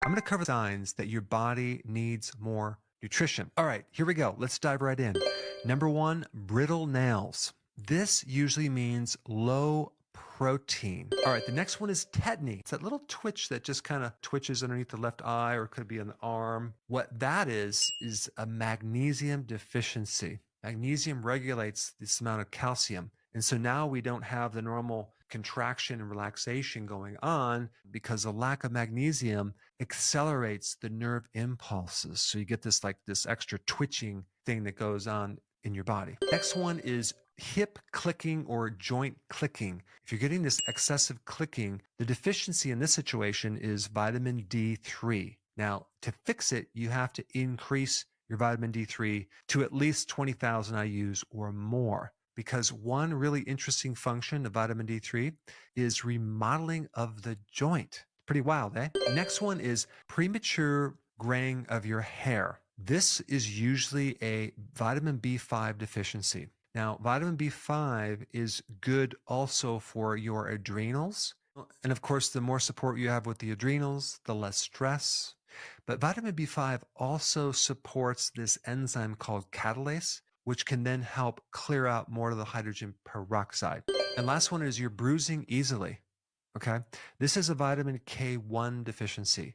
I'm going to cover signs that your body needs more nutrition. All right, here we go. Let's dive right in. Number one, brittle nails. This usually means low protein. All right, the next one is tetany. It's that little twitch that just kind of twitches underneath the left eye or could be on the arm. What that is a magnesium deficiency. Magnesium regulates this amount of calcium. And so now we don't have the normal contraction and relaxation going on because the lack of magnesium accelerates the nerve impulses. So you get this extra twitching thing that goes on in your body. Next one is hip clicking or joint clicking. If you're getting this excessive clicking, the deficiency in this situation is vitamin D3. Now, to fix it, you have to increase your vitamin D3 to at least 20,000 IUs or more. Because one really interesting function of vitamin D3 is remodeling of the joint. Pretty wild, eh? Next one is premature graying of your hair. This is usually a vitamin B5 deficiency. Now, vitamin B5 is good also for your adrenals. And of course, the more support you have with the adrenals, the less stress. But vitamin B5 also supports this enzyme called catalase, which can then help clear out more of the hydrogen peroxide. And last one is you're bruising easily. Okay. This is a vitamin K1 deficiency.